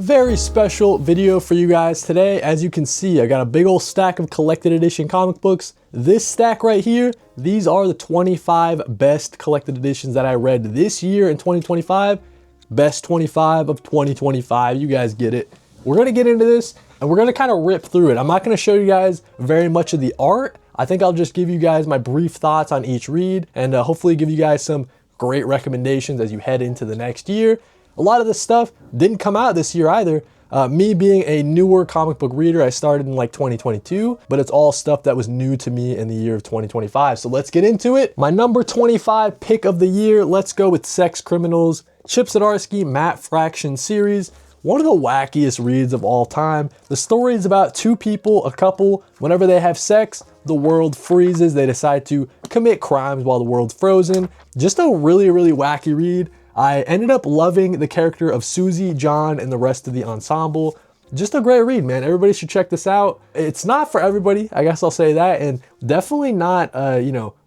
Very special video for you guys today. As you can see, I got a big old stack of collected edition comic books. This stack right here, these are the 25 best collected editions that I read this year in 2025. Best 25 of 2025, you guys get it. We're gonna get into this and we're gonna kind of rip through it. I'm not gonna show you guys very much of the art. I think I'll just give you guys my brief thoughts on each read and hopefully give you guys some great recommendations as you head into the next year. A lot of this stuff didn't come out this year either. Me being a newer comic book reader, I started in like 2022, but it's all stuff that was new to me in the year of 2025. So let's get into it. My number 25 pick of the year, let's go with Sex Criminals, Chip Zdarsky Matte Fraction series. One of the wackiest reads of all time. The story is about two people, a couple, whenever they have sex, the world freezes. They decide to commit crimes while the world's frozen. Just a really, really wacky read. I ended up loving the character of Susie, John, and the rest of the ensemble. Just a great read, man. Everybody should check this out. It's not for everybody, I guess I'll say that, and definitely not,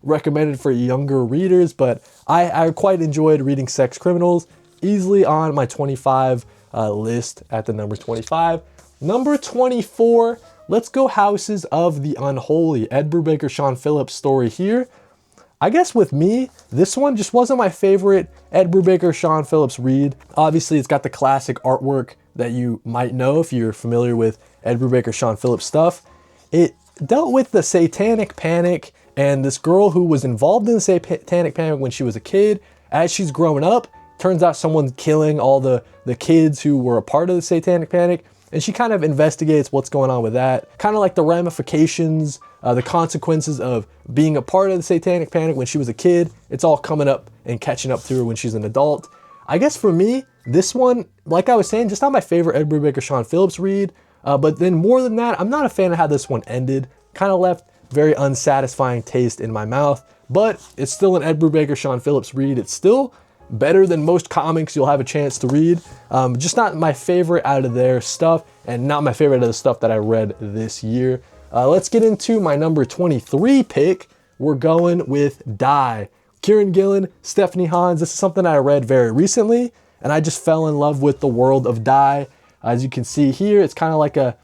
recommended for younger readers, but I quite enjoyed reading Sex Criminals. Easily on my 25 list at the number 25. Number 24, let's go Houses of the Unholy. Ed Brubaker, Sean Phillips story here. I guess with me, this one just wasn't my favorite Ed Brubaker, Sean Phillips read. Obviously, it's got the classic artwork that you might know if you're familiar with Ed Brubaker, Sean Phillips stuff. It dealt with the satanic panic and this girl who was involved in the satanic panic when she was a kid. As she's growing up, turns out someone's killing all the kids who were a part of the satanic panic. And she kind of investigates what's going on with that. Kind of like the ramifications, the consequences of being a part of the satanic panic when she was a kid. It's all coming up and catching up to her when she's an adult. I guess for me, this one, like I was saying, just not my favorite Ed Brubaker, Sean Phillips read. But then more than that, I'm not a fan of how this one ended. Kind of left very unsatisfying taste in my mouth. But it's still an Ed Brubaker, Sean Phillips read. It's still better than most comics you'll have a chance to read. Just not my favorite out of their stuff and not my favorite of the stuff that I read this year. Let's get into my number 23 pick. We're going with Die. Kieran Gillen, Stephanie Hans. This is something I read very recently and I just fell in love with the world of Die. As you can see here, it's kind of like a,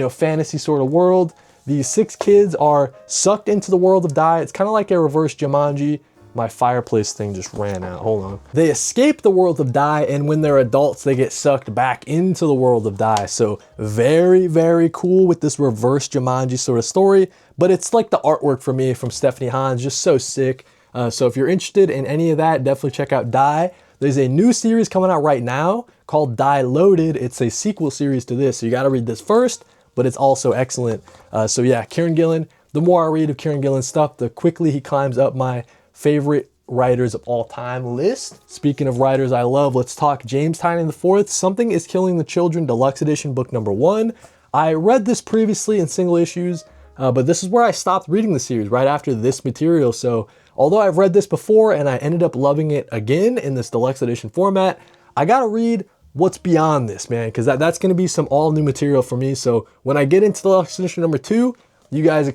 fantasy sort of world. These 6 kids are sucked into the world of Die. It's kind of like a reverse Jumanji. My fireplace thing just ran out, hold on. They escape the world of Die, and when they're adults, they get sucked back into the world of Die. So very, very cool with this reverse Jumanji sort of story, but it's like the artwork for me from Stephanie Hans, just so sick. So if you're interested in any of that, definitely check out Die. There's a new series coming out right now called Die Loaded. It's a sequel series to this, so you gotta read this first, but it's also excellent. So yeah, Kieran Gillen, the more I read of Kieran Gillen's stuff, the quickly he climbs up my favorite writers of all time list. Speaking of writers I love, let's talk James Tynion IV. Something is Killing the Children, Deluxe Edition, book number 1. I read this previously in single issues, but this is where I stopped reading the series, right after this material. So although I've read this before and I ended up loving it again in this Deluxe Edition format, I gotta read what's beyond this, man, because that's gonna be some all new material for me. So when I get into Deluxe Edition number 2, you guys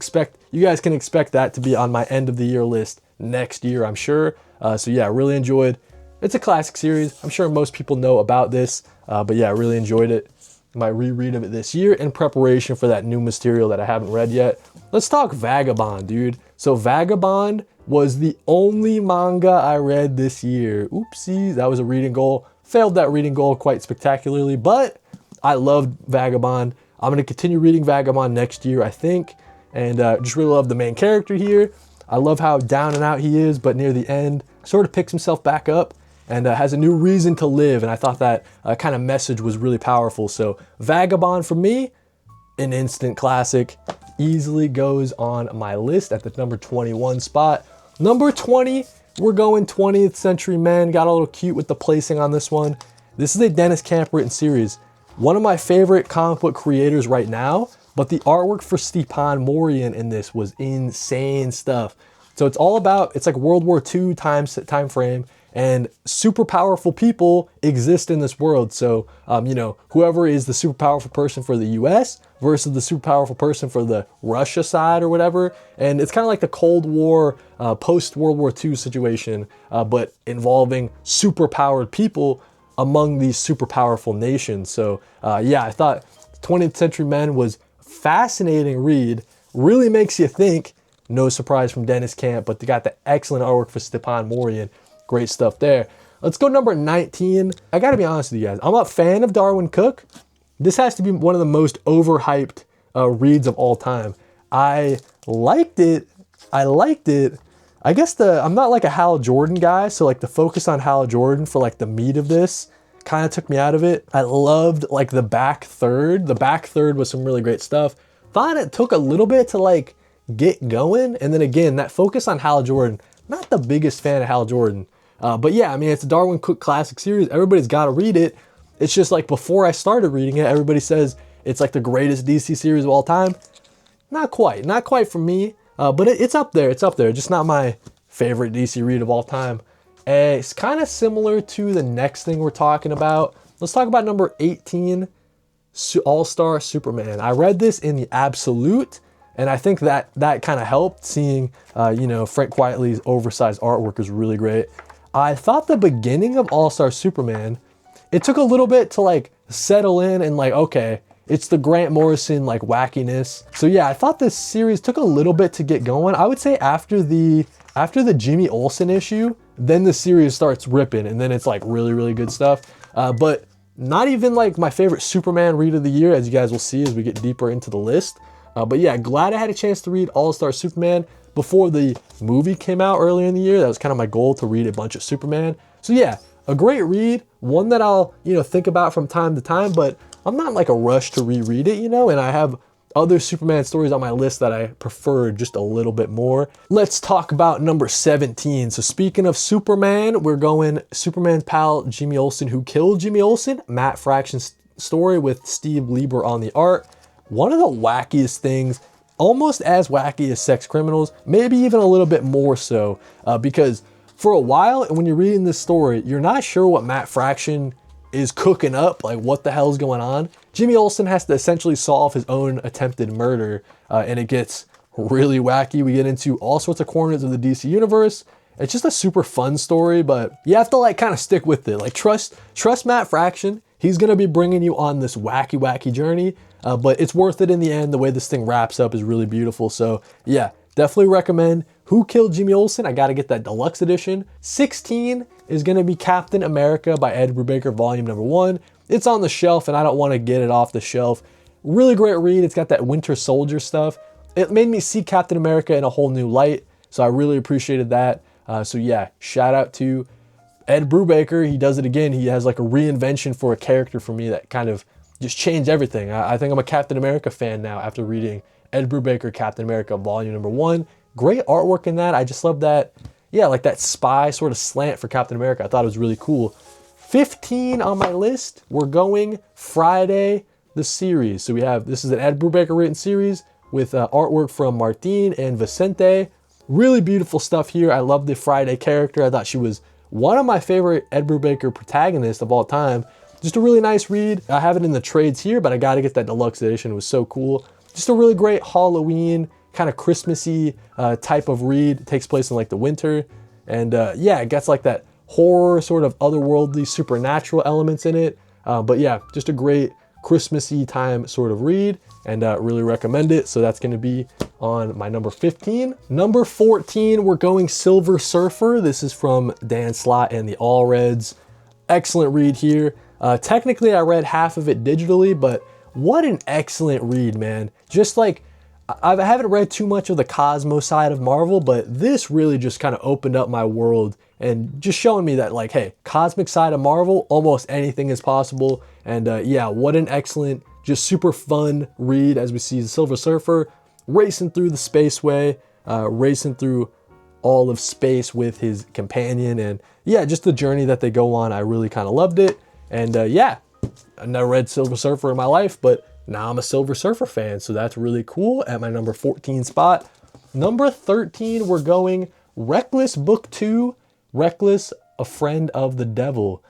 can expect that to be on my end of the year list next year, I'm sure. So yeah, I really enjoyed. It's a classic series. I'm sure most people know about this, but yeah, I really enjoyed it. My reread of it this year in preparation for that new material that I haven't read yet. Let's talk Vagabond, dude. So Vagabond was the only manga I read this year. Oopsies, that was a reading goal. Failed that reading goal quite spectacularly, but I loved Vagabond. I'm gonna continue reading Vagabond next year, I think, and just really love the main character here. I love how down and out he is, but near the end, sort of picks himself back up and has a new reason to live. And I thought that kind of message was really powerful. So Vagabond for me, an instant classic, easily goes on my list at the number 21 spot. Number 20, we're going 20th Century Men. Got a little cute with the placing on this one. This is a Dennis Camp written series. One of my favorite comic book creators right now, but the artwork for Stepan Morian in this was insane stuff. So it's all about, it's like World War II time frame, and super powerful people exist in this world. So, whoever is the super powerful person for the US versus the super powerful person for the Russia side or whatever. And it's kind of like the Cold War, post World War II situation, but involving super powered people among these super powerful nations. So yeah, I thought 20th Century Men was fascinating read. Really makes you think. No surprise from Dennis Camp, but they got the excellent artwork for Stepan Morian. Great stuff there. Let's go number 19. I gotta be honest with you guys. I'm a fan of Darwin Cook. This has to be one of the most overhyped reads of all time. I liked it. I guess I'm not like a Hal Jordan guy, so like the focus on Hal Jordan for like the meat of this kind of took me out of it. I loved like the back third. The back third was some really great stuff. Thought it took a little bit to like get going. And then again, that focus on Hal Jordan, not the biggest fan of Hal Jordan. But yeah, I mean, it's a Darwin Cook classic series. Everybody's got to read it. It's just like before I started reading it, everybody says it's like the greatest DC series of all time. Not quite for me. But it's up there. It's up there. Just not my favorite DC read of all time. It's kind of similar to the next thing we're talking about. Let's talk about number 18, All-Star Superman. I read this in the Absolute, and I think that kind of helped. Seeing, you know, Frank Quitely's oversized artwork is really great. I thought the beginning of All-Star Superman, it took a little bit to like settle in and like, okay, it's the Grant Morrison like wackiness. So yeah, I thought this series took a little bit to get going. I would say after the Jimmy Olsen issue, then the series starts ripping, and then it's like really, really good stuff. But not even like my favorite Superman read of the year, as you guys will see as we get deeper into the list. But yeah, glad I had a chance to read All-Star Superman before the movie came out earlier in the year. That was kind of my goal, to read a bunch of Superman. So yeah, a great read, one that I'll, you know, think about from time to time, but I'm not like a rush to reread it, you know, and I have other Superman stories on my list that I prefer just a little bit more. Let's talk about number 17. So speaking of Superman, we're going Superman's pal Jimmy Olsen, Who Killed Jimmy Olsen? Matt Fraction's story with Steve Lieber on the art. One of the wackiest things, almost as wacky as Sex Criminals, maybe even a little bit more so, because for a while when you're reading this story, you're not sure what Matt Fraction is cooking up, like what the hell's going on. Jimmy Olsen has to essentially solve his own attempted murder, and it gets really wacky. We get into all sorts of corners of the DC universe. It's just a super fun story, but you have to like kind of stick with it. Like trust Matt Fraction. He's gonna be bringing you on this wacky journey, but it's worth it in the end. The way this thing wraps up is really beautiful. So yeah, definitely recommend Who Killed Jimmy Olsen? I gotta get that deluxe edition. 16 is gonna be Captain America by Ed Brubaker, volume number 1. It's on the shelf and I don't wanna get it off the shelf. Really great read. It's got that Winter Soldier stuff. It made me see Captain America in a whole new light. So I really appreciated that. So yeah, shout out to Ed Brubaker. He does it again. He has like a reinvention for a character for me that kind of just changed everything. I think I'm a Captain America fan now after reading Ed Brubaker, Captain America, volume number 1. Great artwork in that. I just love that, yeah, like that spy sort of slant for Captain America. I thought it was really cool. 15 on my list, we're going Friday, the series. So we have, this is an Ed Brubaker written series with artwork from Martin and Vicente. Really beautiful stuff here. I love the Friday character. I thought she was one of my favorite Ed Brubaker protagonists of all time. Just a really nice read. I have it in the trades here, but I got to get that deluxe edition. It was so cool. Just a really great Halloween, kind of Christmassy type of read. It takes place in like the winter. And yeah, it gets like that horror, sort of otherworldly, supernatural elements in it. But yeah, just a great Christmassy time sort of read, and really recommend it. So that's gonna be on my number 15. Number 14, we're going Silver Surfer. This is from Dan Slott and the All Reds. Excellent read here. Technically, I read half of it digitally, but what an excellent read, man. Just like, I haven't read too much of the Cosmo side of Marvel, but this really just kind of opened up my world and just showing me that, like, hey, cosmic side of Marvel, almost anything is possible. And yeah, what an excellent, just super fun read as we see the Silver Surfer racing through the spaceway, racing through all of space with his companion. And yeah, just the journey that they go on, I really kind of loved it. And yeah, I never read Silver Surfer in my life, but now I'm a Silver Surfer fan, so that's really cool at my number 14 spot. Number 13, we're going Reckless Book 2, Reckless, A Friend of the Devil.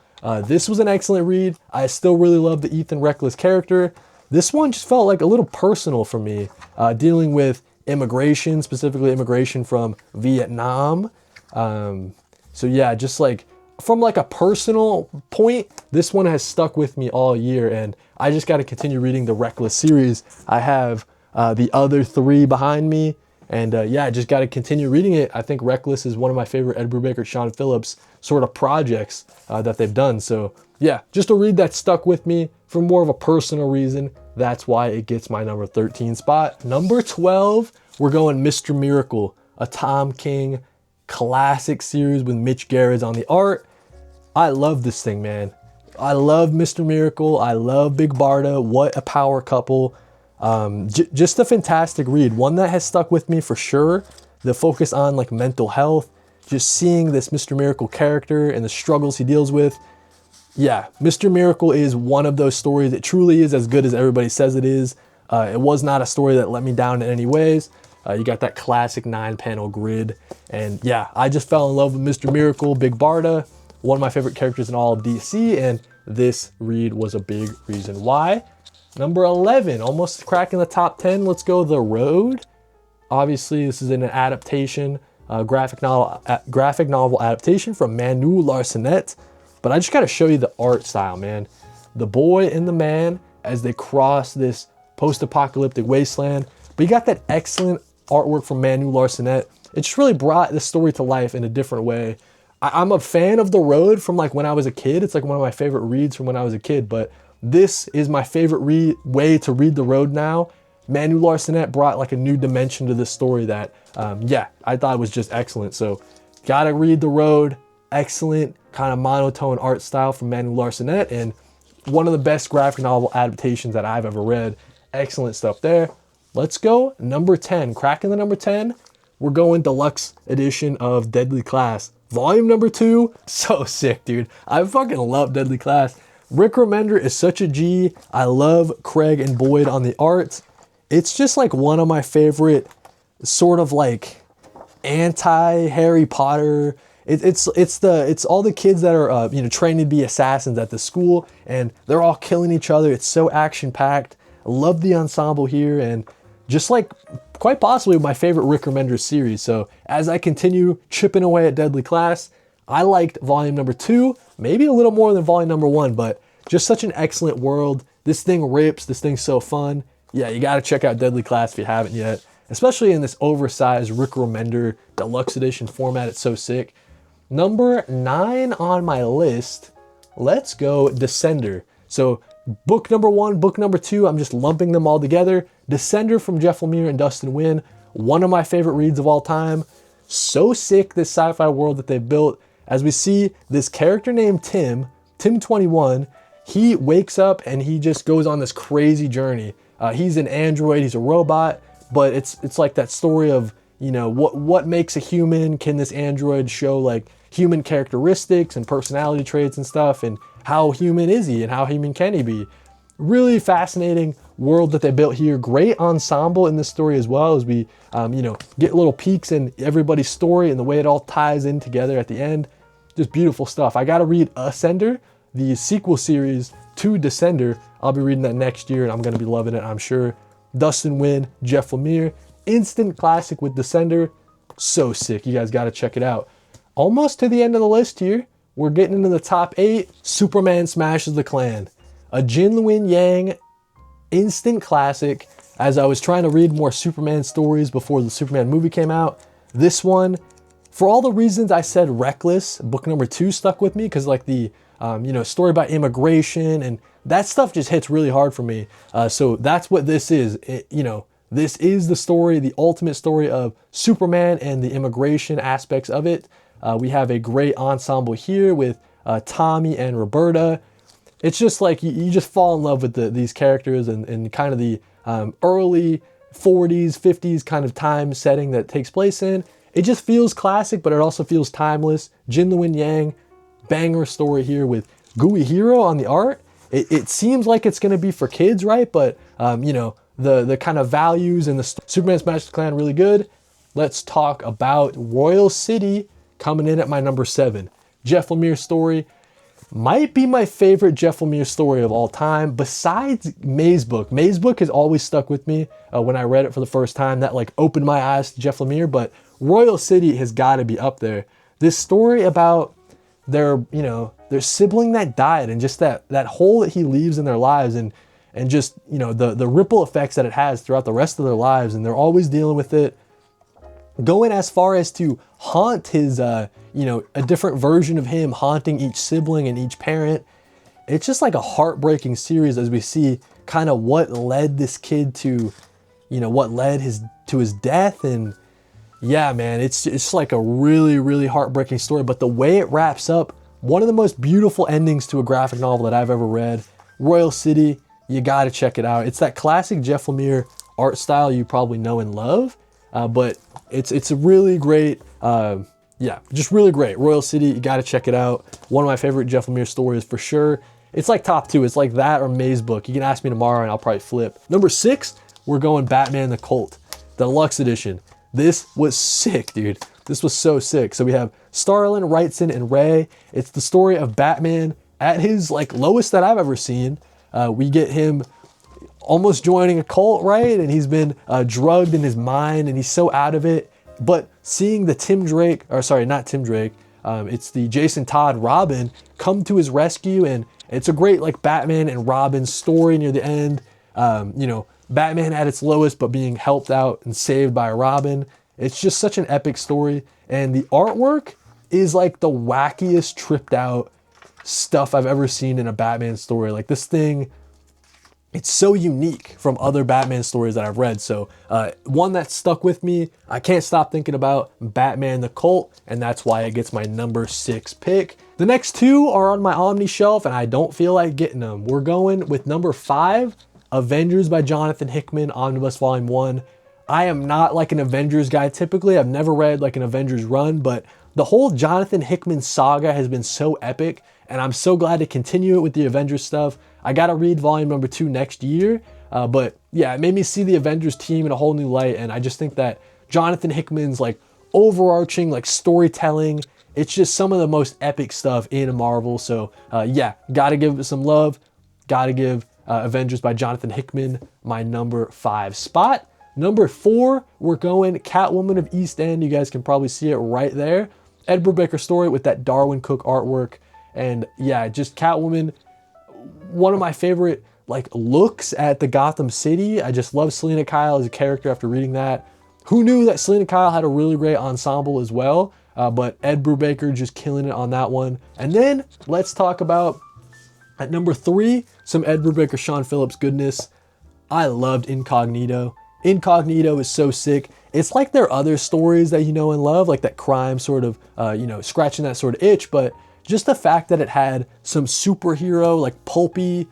This was an excellent read. I still really love the Ethan Reckless character. This one just felt like a little personal for me, dealing with immigration, specifically immigration from Vietnam. So yeah, just like from like a personal point, this one has stuck with me all year, and I just got to continue reading the Reckless series. I have the other 3 behind me, and yeah, I just got to continue reading it. I think Reckless is one of my favorite Ed Brubaker, Sean Phillips sort of projects that they've done. So yeah, just a read that stuck with me for more of a personal reason. That's why it gets my number 13 spot. Number 12, we're going Mr. Miracle, a Tom King classic series with Mitch Gerads on the art. I love this thing, man. I love Mr. Miracle. I love Big Barda. What a power couple. Just a fantastic read. One that has stuck with me for sure. The focus on like mental health, just seeing this Mr. Miracle character and the struggles he deals with. Yeah, Mr. Miracle is one of those stories that truly is as good as everybody says it is. It was not a story that let me down in any ways. You got that classic 9-panel grid. And yeah, I just fell in love with Mr. Miracle, Big Barda, one of my favorite characters in all of DC, and this read was a big reason why. Number 11, almost cracking the top 10. Let's go The Road. Obviously, this is an adaptation, graphic novel adaptation from Manu Larsenet. But I just got to show you the art style, man. The boy and the man as they cross this post-apocalyptic wasteland. But you got that excellent artwork from Manu Larsenet. It just really brought the story to life in a different way. I'm a fan of The Road from like when I was a kid. It's like one of my favorite reads from when I was a kid, but this is my favorite way to read The Road now. Manu Larsenet brought like a new dimension to this story that, yeah, I thought was just excellent. So gotta read The Road. Excellent kind of monotone art style from Manu Larsenet, and one of the best graphic novel adaptations that I've ever read. Excellent stuff there. Let's go number 10. Cracking the number 10, we're going deluxe edition of Deadly Class. Volume number 2, so sick, dude. I fucking love Deadly Class. Rick Remender is such a G. I love Craig and Boyd on the art. It's just like one of my favorite sort of like anti-Harry Potter. It's all the kids that are trained to be assassins at the school, and they're all killing each other. It's so action-packed. I love the ensemble here, and just like quite possibly my favorite Rick Remender series. So as I continue chipping away at Deadly Class, I liked volume number 2, maybe a little more than volume number 1, but just such an excellent world. This thing rips. This thing's so fun. Yeah, you got to check out Deadly Class if you haven't yet, especially in this oversized Rick Remender deluxe edition format. It's so sick. Number 9 on my list, let's go Descender. So book number 1, book number 2, I'm just lumping them all together. Descender from Jeff Lemire and Dustin Nguyen, one of my favorite reads of all time. So sick, this sci-fi world that they built. As we see this character named Tim21, he wakes up and he just goes on this crazy journey. He's an android, he's a robot, but it's like that story of, what makes a human? Can this android show like human characteristics and personality traits and stuff, and how human is he and how human can he be? Really fascinating world that they built here. Great ensemble in this story as well, as we get little peeks in everybody's story and the way it all ties in together at the end. Just beautiful stuff. I gotta read Ascender, the sequel series to Descender. I'll be reading that next year and I'm gonna be loving it, I'm sure. Dustin Nguyen, Jeff Lemire, instant classic with Descender. So sick, you guys gotta check it out. Almost to the end of the list here. We're getting into the top 8. Superman Smashes the Klan. A Jin Luen Yang instant classic. As I was trying to read more Superman stories before the Superman movie came out, this one, for all the reasons I said, Reckless, book number 2 stuck with me, because like the story about immigration and that stuff just hits really hard for me. So that's what this is. This is the story, the ultimate story of Superman and the immigration aspects of it. We have a great ensemble here with Tommy and Roberta. It's just like you just fall in love with these characters and kind of the early 40s, 50s kind of time setting that takes place in. It just feels classic, but it also feels timeless. Jin Luen Yang, banger story here with Gui Hiro on the art. It seems like it's going to be for kids, right? But, the kind of values and the Superman Smashes the Klan really good. Let's talk about Royal City coming in at my number 7. Jeff Lemire story. Might be my favorite Jeff Lemire story of all time, besides Maze Book. Maze Book has always stuck with me when I read it for the first time. That like opened my eyes to Jeff Lemire, but Royal City has got to be up there. This story about their, you know, their sibling that died, and just that hole that he leaves in their lives, and just, you know, the ripple effects that it has throughout the rest of their lives, and they're always dealing with it. Going as far as to haunt his, you know, a different version of him haunting each sibling and each parent. It's just like a heartbreaking series as we see kind of what led this kid to, you know, what led to his death. And yeah, man, it's like a really, really heartbreaking story. But the way it wraps up, one of the most beautiful endings to a graphic novel that I've ever read. Royal City, you gotta check it out. It's that classic Jeff Lemire art style you probably know and love, but it's a really great, yeah, just really great. Royal City, you gotta check it out. One of my favorite Jeff Lemire stories for sure. It's like top 2. It's like that or Maze Book. You can ask me tomorrow and I'll probably flip. Number 6, we're going Batman the Cult, the deluxe edition. This was sick, dude. This was so sick. So we have Starlin, Wrightson, and Ray. It's the story of Batman at his like lowest that I've ever seen. We get him almost joining a cult, right? And he's been drugged in his mind and he's so out of it. But seeing the Tim Drake, or sorry, not Tim Drake, it's the Jason Todd Robin come to his rescue, and it's a great like Batman and Robin story near the end. You know, Batman at its lowest, but being helped out and saved by Robin. It's just such an epic story, and the artwork is like the wackiest, tripped out stuff I've ever seen in a Batman story. Like this thing, it's so unique from other Batman stories that I've read. So one that stuck with me, I can't stop thinking about Batman the Cult, and that's why it gets my number 6 pick. The next 2 are on my Omni shelf, and I don't feel like getting them. We're going with number 5, Avengers by Jonathan Hickman, Omnibus Volume 1. I am not like an Avengers guy typically. I've never read like an Avengers run, but the whole Jonathan Hickman saga has been so epic, and I'm so glad to continue it with the Avengers stuff. I gotta read volume number 2 next year, but yeah, it made me see the Avengers team in a whole new light, and I just think that Jonathan Hickman's like overarching like storytelling, it's just some of the most epic stuff in Marvel. So yeah, gotta give it some love. Gotta give Avengers by Jonathan Hickman my number 5 spot. Number 4, we're going Catwoman of East End. You guys can probably see it right there. Ed Brubaker story with that Darwin Cook artwork. And yeah, just Catwoman, one of my favorite like looks at the Gotham City. I just love Selena Kyle as a character after reading that. Who knew that Selena Kyle had a really great ensemble as well? But Ed Brubaker just killing it on that one. And then let's talk about at number 3, some Ed Brubaker, Sean Phillips goodness. I loved Incognito. Incognito is so sick. It's like their other stories that you know and love, like that crime sort of, you know, scratching that sort of itch, but just the fact that it had some superhero, like pulpy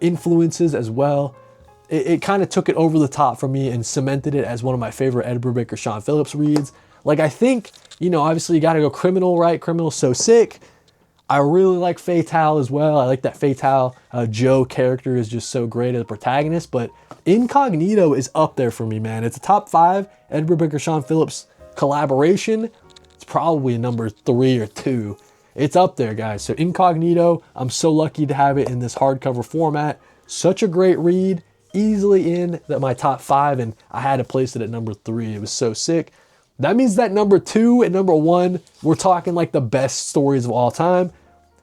influences as well, it kind of took it over the top for me and cemented it as one of my favorite Ed Brubaker, Sean Phillips reads. Like I think, you know, obviously you gotta go Criminal, right? Criminal's so sick. I really like Fatale as well. I like that Fatale Joe character is just so great as a protagonist, but Incognito is up there for me, man. It's a top 5 Ed Brubaker, Sean Phillips collaboration. It's probably number 3 or 2. It's up there, guys. So Incognito, I'm so lucky to have it in this hardcover format. Such a great read, easily in my top 5, and I had to place it at number 3. It was so sick. That means that number 2 and number 1, we're talking like the best stories of all time.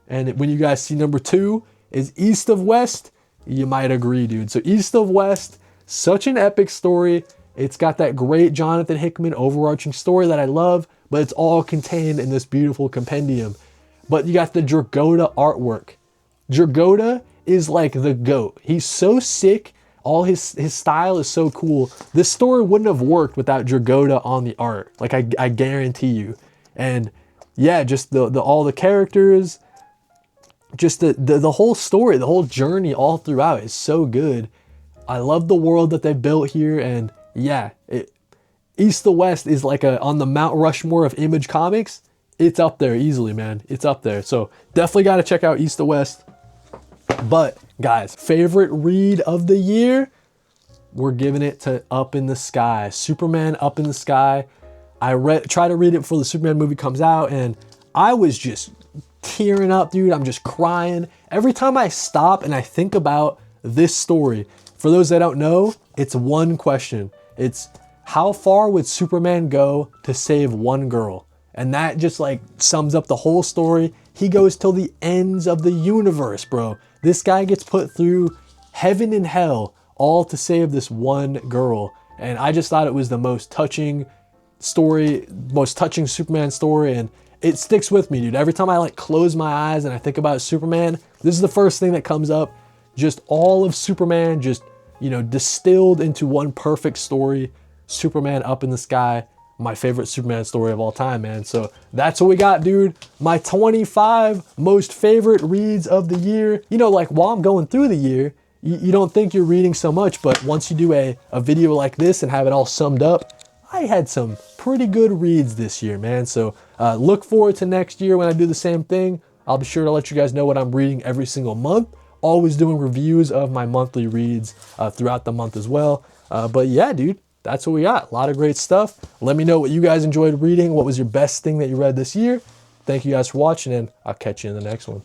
And when you guys see number 2 is East of West, you might agree, dude. So East of West, such an epic story. It's got that great Jonathan Hickman overarching story that I love, but it's all contained in this beautiful compendium. But you got the Dragotta artwork. Dragotta is like the GOAT. He's so sick. All his style is so cool. This story wouldn't have worked without Dragotta on the art. Like I guarantee you. And yeah, just the all the characters, just the whole story, the whole journey all throughout is so good. I love the world that they built here, and yeah, East to West is like on the Mount Rushmore of Image Comics. It's up there easily, man. It's up there. So definitely got to check out East to West. But guys, favorite read of the year, we're giving it to Up in the Sky. Superman Up in the Sky. I try to read it before the Superman movie comes out, and I was just tearing up, dude. I'm just crying. Every time I stop and I think about this story, for those that don't know, it's one question. It's how far would Superman go to save one girl? And that just like sums up the whole story. He goes till the ends of the universe, bro. This guy gets put through heaven and hell all to save this one girl. And I just thought it was the most touching story, most touching Superman story, and it sticks with me, dude. Every time I like close my eyes and I think about Superman, this is the first thing that comes up. Just all of Superman, just, you know, distilled into one perfect story. Superman up in the sky, my favorite Superman story of all time, man. So that's what we got, dude. My 25 most favorite reads of the year. You know, like while I'm going through the year, you don't think you're reading so much, but once you do a video like this and have it all summed up, I had some pretty good reads this year, man. So look forward to next year when I do the same thing. I'll be sure to let you guys know what I'm reading every single month. Always doing reviews of my monthly reads throughout the month as well. But yeah, dude, that's what we got. A lot of great stuff. Let me know what you guys enjoyed reading. What was your best thing that you read this year? Thank you guys for watching, and I'll catch you in the next one.